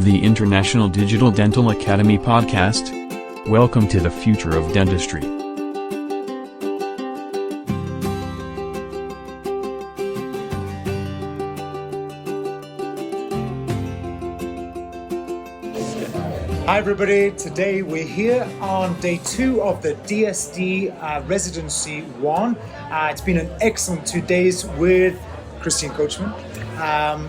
the International Digital Dental Academy podcast. Welcome to the future of dentistry. Hi everybody, today we're here on day 2 of the DSD Residency 1. It's been an excellent 2 days with Christian Coachman,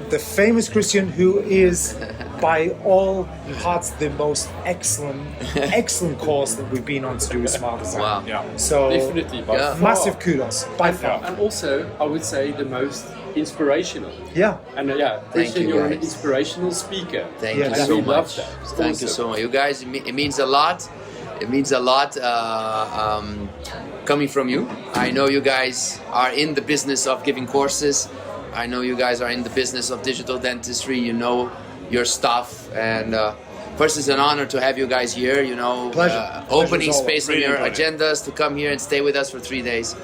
the famous Christian who is by all parts the most excellent course that we've been on to do with Smart Design. Wow. Yeah. So Definitely, by far. massive kudos, by far. And also, I would say the most inspirational. Yeah. And Christian, you're an inspirational speaker. Thank Yeah, you so so we much. love that. It's Thank you awesome. so much. You guys, it means a lot. It means a lot coming from you. I know you guys are in the business of giving courses. I know you guys are in the business of digital dentistry. You know your stuff. And first, it's an honor to have you guys here. You know, Pleasure. opening Pleasure's space on really your enjoyed it. agendas to come here and stay with us for 3 days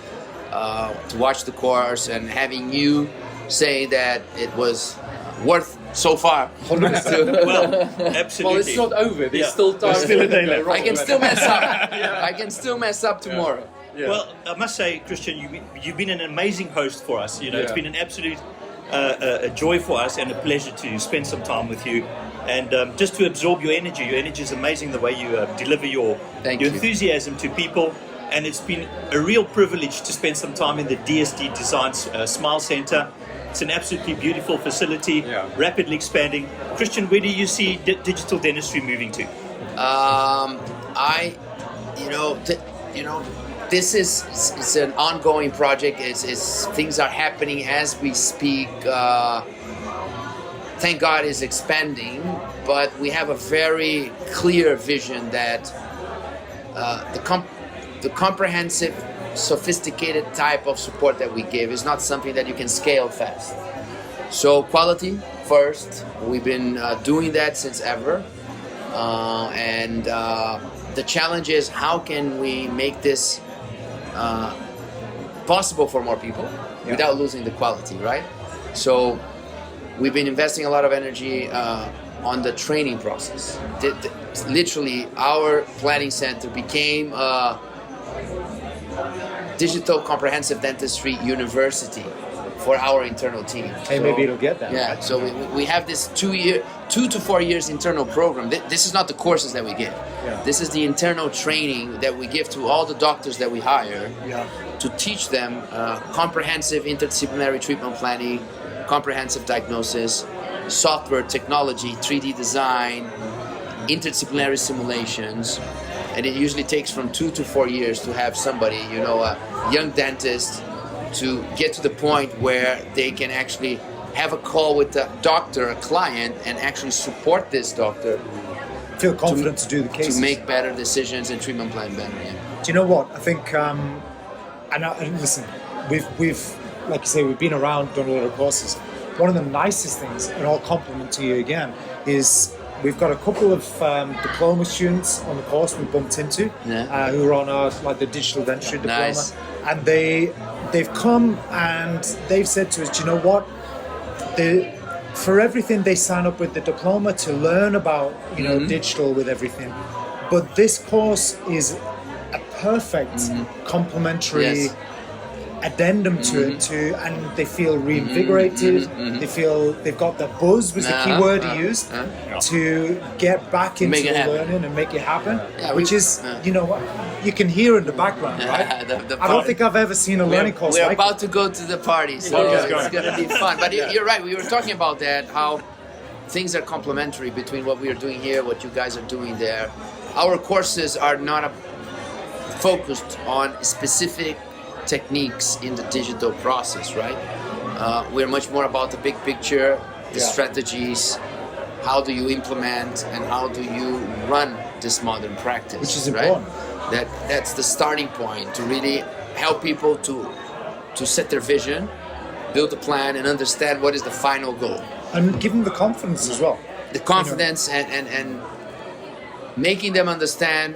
to watch the course, and having you say that it was worth so far. Well, absolutely. Well, it's not over. There's still time. There's still a day left. I can still mess up. I can still mess up tomorrow. Yeah. Well, I must say, Christian, you've been an amazing host for us. You know, it's Yeah. been an absolute a joy for us and a pleasure to spend some time with you, and just to absorb your energy. Your energy is amazing. The way you deliver your Thank you. enthusiasm to people, and it's been a real privilege to spend some time in the DSD Design Smile Center. It's an absolutely beautiful facility, Yeah. rapidly expanding. Christian, where do you see digital dentistry moving to? This is it's an ongoing project. It's things are happening as we speak. Thank God it's expanding, but we have a very clear vision that the comprehensive, sophisticated type of support that we give is not something that you can scale fast. So quality first. We've been doing that since ever, and the challenge is how can we make this possible for more people without losing the quality, right? So we've been investing a lot of energy on the training process. Literally, our planning center became a digital comprehensive dentistry university for our internal team. Hey, maybe it'll get that. Yeah, so we have this 2 to 4 years internal program. This is not the courses that we give. Yeah. This is the internal training that we give to all the doctors that we hire to teach them comprehensive interdisciplinary treatment planning, comprehensive diagnosis, software technology, 3D design, interdisciplinary simulations. And it usually takes from 2 to 4 years to have somebody, a young dentist, to get to the point where they can actually have a call with the doctor, a client, and actually support this doctor Feel confident to do the cases. to make better decisions and treatment plan better. Yeah. Do you know what? I think, and listen, we've like you say, we've been around, done a lot of courses. One of the nicest things, and I'll compliment to you again, is we've got a couple of diploma students on the course we bumped into who are on our the digital dentistry diploma, Nice. and they've come and they've said to us, do you know what? For everything they sign up with the diploma to learn about digital with everything, but this course is a perfect complementary addendum to it too, and they feel reinvigorated. They feel they've got the buzz, was the key word he used, to get back into Make it the happen. learning and make it happen, Yeah, which is you can hear in the background, right? I don't think I've ever seen a learning course We're like about to go to the party, so it's going to be fun. But you're right, we were talking about that, how things are complementary between what we are doing here, what you guys are doing there. Our courses are not focused on specific techniques in the digital process, right? We're much more about the big picture, the strategies, how do you implement and how do you run this modern practice, Which is right? important. That's the starting point to really help people to set their vision, build a plan, and understand what is the final goal. And give them the confidence as well. The confidence and making them understand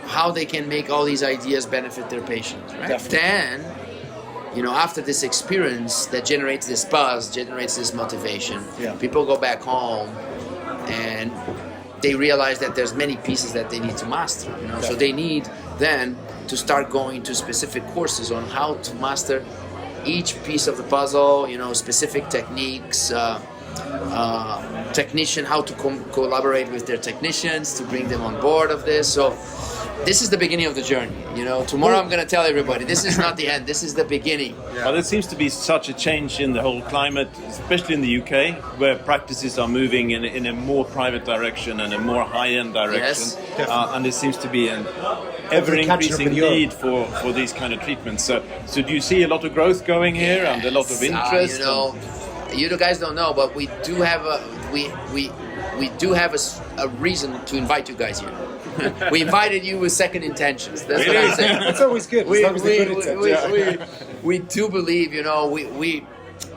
how they can make all these ideas benefit their patients, right? Definitely. Then, after this experience that generates this buzz, generates this motivation, people go back home and they realize that there's many pieces that they need to master. So they need then to start going to specific courses on how to master each piece of the puzzle. Specific techniques. Technician, how to collaborate with their technicians to bring them on board of this. So this is the beginning of the journey. Tomorrow I'm going to tell everybody this is not the end. This is the beginning. Well, there seems to be such a change in the whole climate, especially in the UK, where practices are moving in a more private direction and a more high-end direction. Yes. And there seems to be an ever-increasing need for these kind of treatments. So do you see a lot of growth going here and a lot of interest? You guys don't know, but we do have a reason to invite you guys here. We invited you with second intentions. That's what I'm saying. It's always good. We do believe,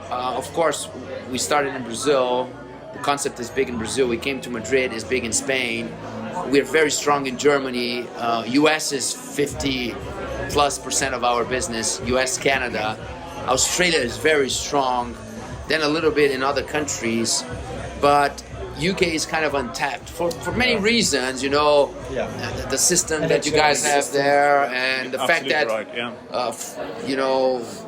of course, we started in Brazil. The concept is big in Brazil. We came to Madrid, is big in Spain. We're very strong in Germany. US is 50+% of our business. US, Canada. Australia is very strong. Then a little bit in other countries, but UK is kind of untapped for many reasons, the system that you guys have there, and the fact that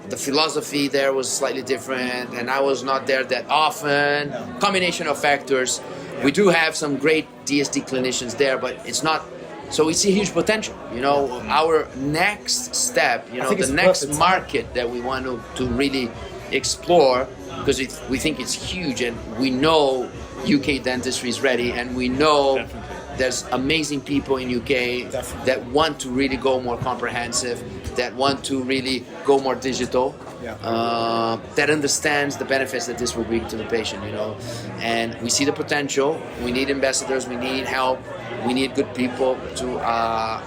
the philosophy there was slightly different, and I was not there that often. Combination of factors. We do have some great DSD clinicians there, but it's not. So we see huge potential. Our next step, the next market that we want to really explore, because we think it's huge, and we know UK dentistry is ready, and we know there's amazing people in UK that want to really go more comprehensive, that want to really go more digital, that understands the benefits that this will bring to the patient, and we see the potential. We need ambassadors, we need help, we need good people to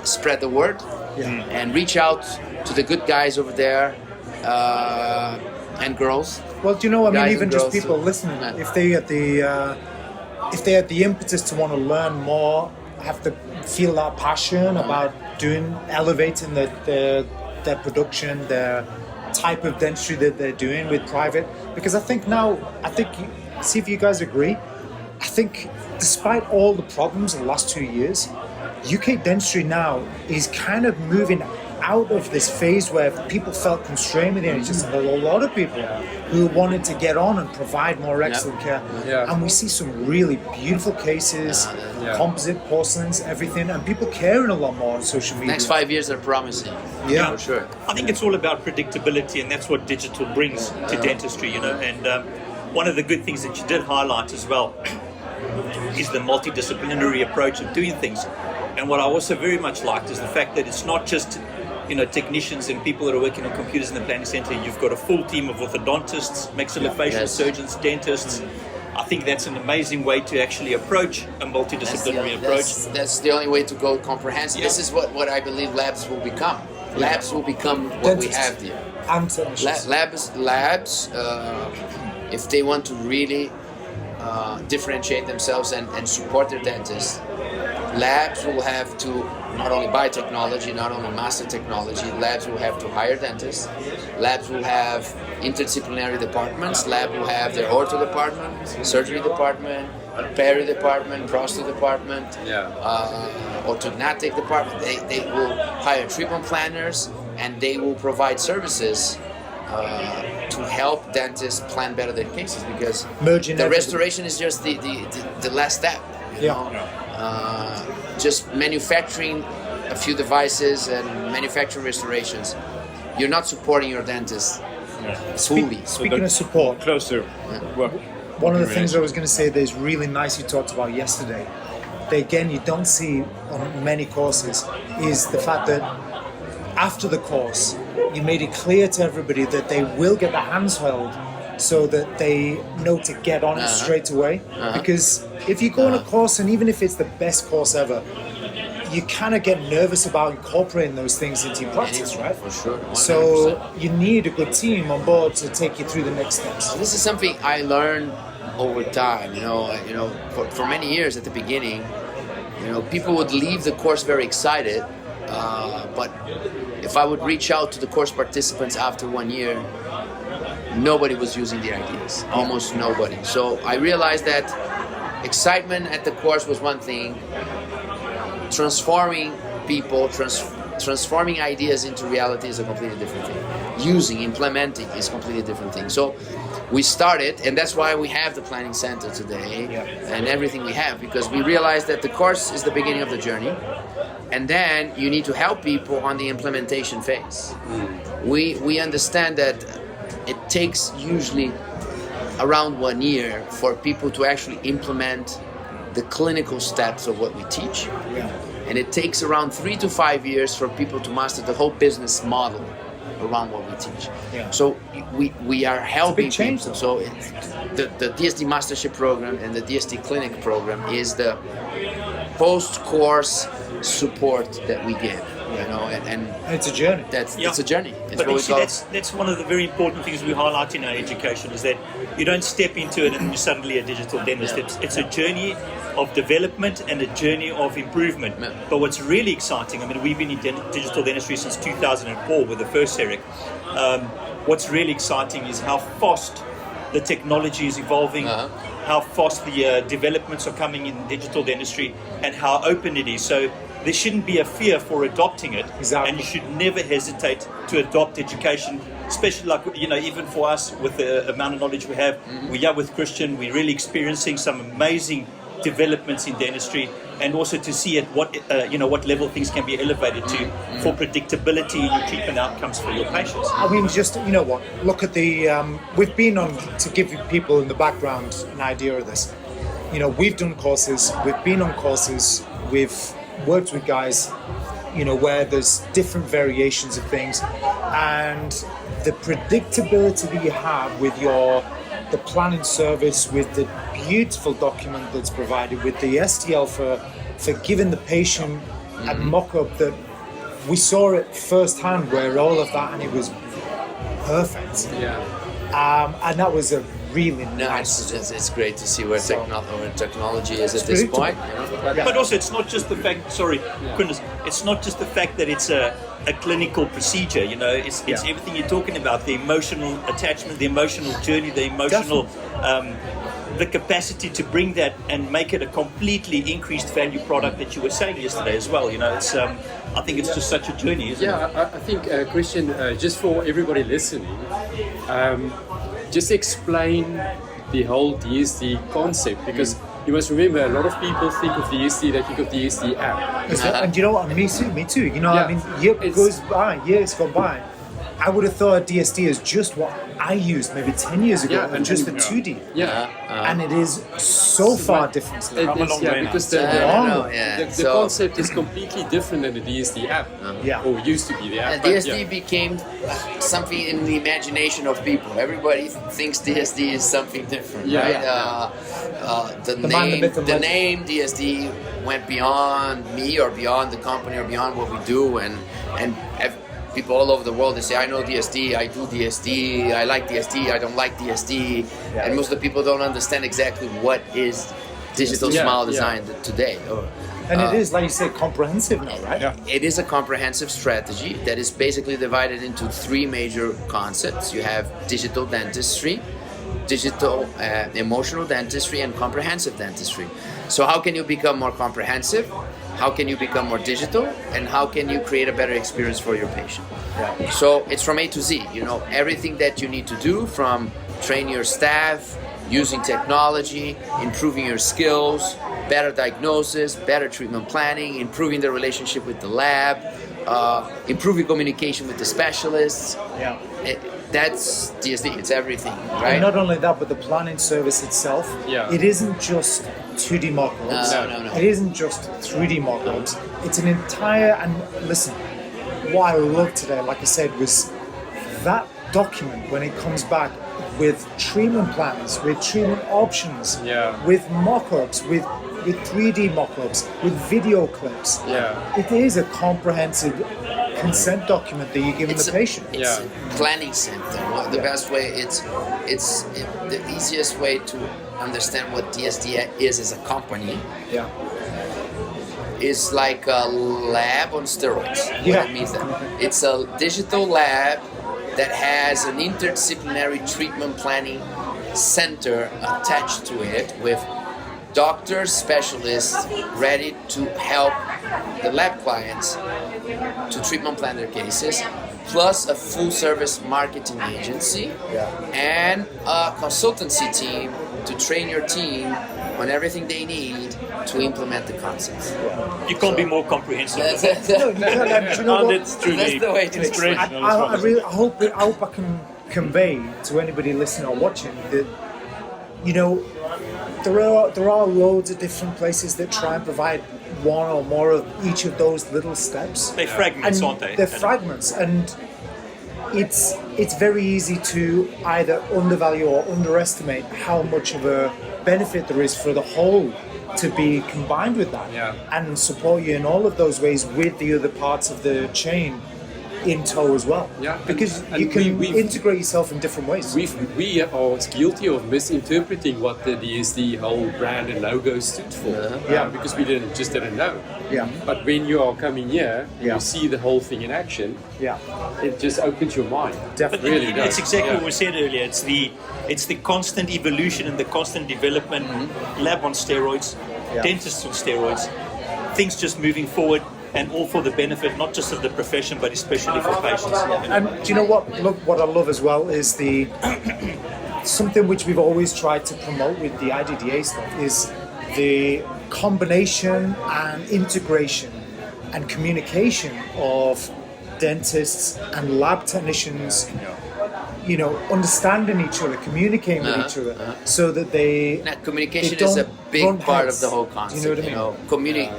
spread the word and reach out to the good guys over there and girls. Well, even just people listening, if they had the impetus to want to learn more, have to feel that passion about elevating their production, their type of dentistry that they're doing with private, because I think see if you guys agree, I think despite all the problems in the last 2 years, UK dentistry now is kind of moving out of this phase where people felt constrained with the NHS, and there were a lot of people who wanted to get on and provide more excellent care. And we see some really beautiful cases, composite porcelains, everything, and people caring a lot more on social media. Next 5 years are promising. Yeah, for sure. I think it's all about predictability, and that's what digital brings to dentistry, And one of the good things that you did highlight as well is the multidisciplinary approach of doing things. And what I also very much liked is the fact that it's not just technicians and people that are working on computers in the planning center. You've got a full team of orthodontists, maxillofacial surgeons, dentists. I think that's an amazing way to actually approach a multidisciplinary approach. That's the only way to go comprehensive. This is what I believe labs will become. Labs will become what we have here. And Labs, if they want to really differentiate themselves and support their dentists, labs will have to not only buy technology, not only master technology, labs will have to hire dentists, labs will have interdisciplinary departments, lab will have their ortho department, surgery department, peri department, prosto department, orthodontic department. They will hire treatment planners, and they will provide services to help dentists plan better their cases, because the restoration is just the last step. Just manufacturing a few devices and manufacturing restorations. You're not supporting your dentist fully. Speaking of support, closer work. One of the things I was going to say that is really nice you talked about yesterday, that again you don't see on many courses, is the fact that after the course you made it clear to everybody that they will get their hands held so that they know to get on it straight away. Because if you go on a course, and even if it's the best course ever, you kind of get nervous about incorporating those things into your practice, right? For sure. 100%. So you need a good team on board to take you through the next steps. This is something I learned over time. For many years at the beginning, people would leave the course very excited, but if I would reach out to the course participants after 1 year, nobody was using the ideas. Almost nobody. So I realized that excitement at the course was one thing. Transforming people, transforming ideas into reality is a completely different thing. Implementing is a completely different thing. So we started, and that's why we have the planning center today and everything we have, because we realized that the course is the beginning of the journey, and then you need to help people on the implementation phase. We understand that it takes usually around 1 year for people to actually implement the clinical steps of what we teach. And it takes around 3 to 5 years for people to master the whole business model around what we teach. So we are helping people. So the DSD Mastership program and the DSD Clinic program is the post-course support that we give. And it's a journey. It's a journey. It's but you see, that's one of the very important things we highlight in our education, is that you don't step into it and you're suddenly a digital dentist. It's a journey of development and a journey of improvement. But what's really exciting, I mean, we've been in digital dentistry since 2004 with the first CEREC. What's really exciting is how fast the technology is evolving, how fast the developments are coming in digital dentistry, and how open it is. So there shouldn't be a fear for adopting it, and you should never hesitate to adopt education, especially even for us with the amount of knowledge we have. We are with Christian, we're really experiencing some amazing developments in dentistry, and also to see at what level things can be elevated to for predictability in your treatment outcomes for your patients. I mean, just, look at the, we've been on, to give people in the background an idea of this, we've done courses, we've been on courses, we've worked with guys, where there's different variations of things, and the predictability that you have with the planning service, with the beautiful document that's provided, with the STL for giving the patient a mock-up, that we saw it firsthand, where all of that, and it was perfect. And that was a really nice. It's great to see where technology is at this point. But also, it's not just the fact. Quintus, it's not just the fact that it's a clinical procedure. It's everything you're talking about: the emotional attachment, the emotional journey, the emotional, the capacity to bring that and make it a completely increased value product that you were saying yesterday as well. It's. I think it's just such a journey, isn't it? I think Christian, just for everybody listening. Just explain the whole DSD concept, because you must remember, a lot of people think of DSD, they think of DSD app. And you know what, me too. I mean, years gone by, I would have thought DSD is just what I used maybe 10 years ago, and just the 2D. And it is so far different. Because the concept is completely different than the DSD app, or used to be the app. DSD became something in the imagination of people. Everybody thinks DSD is something different, right? The name DSD went beyond me, or beyond the company, or beyond what we do, and people all over the world, they say, I know DSD, I do DSD, I like DSD, I don't like DSD. And most of the people don't understand exactly what is digital smile design today. And it is, like you said, comprehensive now, right? It is a comprehensive strategy that is basically divided into 3 major concepts. You have digital dentistry, digital emotional dentistry, and comprehensive dentistry. So how can you become more comprehensive? How can you become more digital? And how can you create a better experience for your patient? So it's from A to Z, everything that you need to do, from train your staff, using technology, improving your skills, better diagnosis, better treatment planning, improving the relationship with the lab, improving communication with the specialists. That's DSD, it's everything, right? And not only that, but the planning service itself, it isn't just 2D mock-ups. No. It isn't just 3D mock-ups. It's an entire, and listen, what I loved today, like I said, was that document when it comes back with treatment plans, with treatment options, with mock-ups, with 3D mock-ups, with video clips. It is a comprehensive consent document that you're giving the patient. It's a planning center. The best way, it's the easiest way to understand what DSD is as a company. Is like a lab on steroids. What it means that it's a digital lab that has an interdisciplinary treatment planning center attached to it, with doctors, specialists ready to help the lab clients to treatment plan their cases, plus a full service marketing agency and a consultancy team to train your team on everything they need to implement the concepts. You can't be more comprehensive. That's No, you can't, you know what? That's truly That's the way to explain. inspirational. I hope I can convey to anybody listening or watching that, you know, there are loads of different places that try and provide one or more of each of those little steps. They're fragments, And aren't they? They're fragments, and it's very easy to either undervalue or underestimate how much of a benefit there is for the whole to be combined with that and support you in all of those ways with the other parts of the chain in tow as well. Yeah, because and you can we've- integrate yourself in different ways. We are guilty of misinterpreting what the DSD whole brand and logo stood for. Because we didn't know. Yeah. But when you are coming here, and Yeah. you see the whole thing in action. Yeah. It just opens your mind. Definitely. It really does. It's exactly Yeah. what we said earlier. It's the constant evolution and the constant development. Lab on steroids, Yeah. dentists on steroids, things just moving forward, and all for the benefit not just of the profession but especially for patients. And do you know what? Look, what I love as well is the something which we've always tried to promote with the IDDA stuff is the combination and integration and communication of dentists and lab technicians. You know, understanding each other, communicating with each other, so that they. Now, communication they is a don't big run part heads. of the whole Do concept. you know what I mean?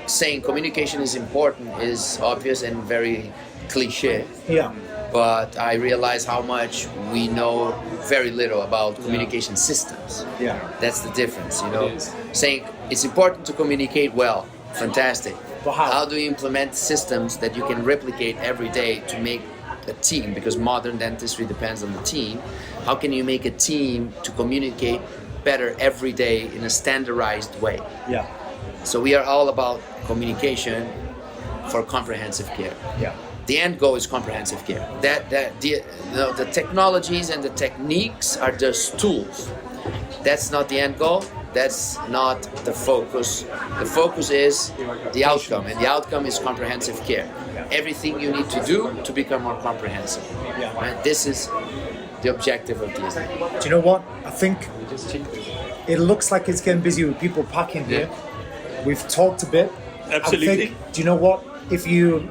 Saying communication is important is obvious and very cliche. Yeah. But I realize how much we know very little about communication systems. Yeah. That's the difference, you know. It is. Saying it's important to communicate well, fantastic. But how? How do you implement systems that you can replicate every day to make a team? Because modern dentistry depends on the team. How can you make a team to communicate better every day in a standardized way? Yeah. So we are all about communication for comprehensive care. Yeah. The end goal is comprehensive care. The technologies and the techniques are just tools. That's not the end goal. That's not the focus. The focus is the outcome, and the outcome is comprehensive care. Everything you need to do to become more comprehensive. Right? This is the objective of DSD. Do you know what? I think it looks like it's getting busy with people packing here. We've talked a bit. Absolutely. I think, do you know what? If you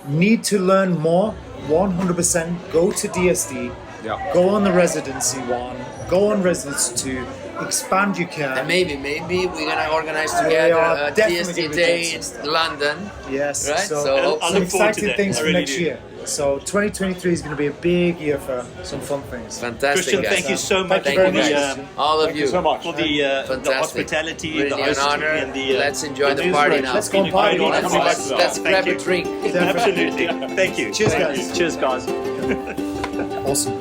need to learn more, 100% go to DSD. Yeah. Go on the residency one. Go on residency 2. Expand your care. And maybe we're gonna organize We together are a definitely DSD gonna day do in some London. Yes. Right? So, So I some look forward to exciting that. things I for really next do. year. So 2023 is going to be a big year for some fun things. Fantastic, Christian, guys. thank you so much Thank for you very the much. All of you. so much. for the Fantastic. hospitality, Really the an hosting, honor. and the Let's enjoy the is party great. now. Let's go and party. Let's- Coming back to that. Let's grab Thank a you. drink. Absolutely. Thank you. Cheers, Thank guys. you. Cheers, guys. Awesome.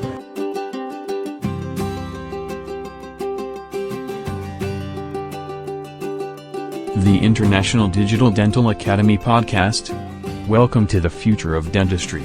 The International Digital Dental Academy Podcast. Welcome to the future of dentistry.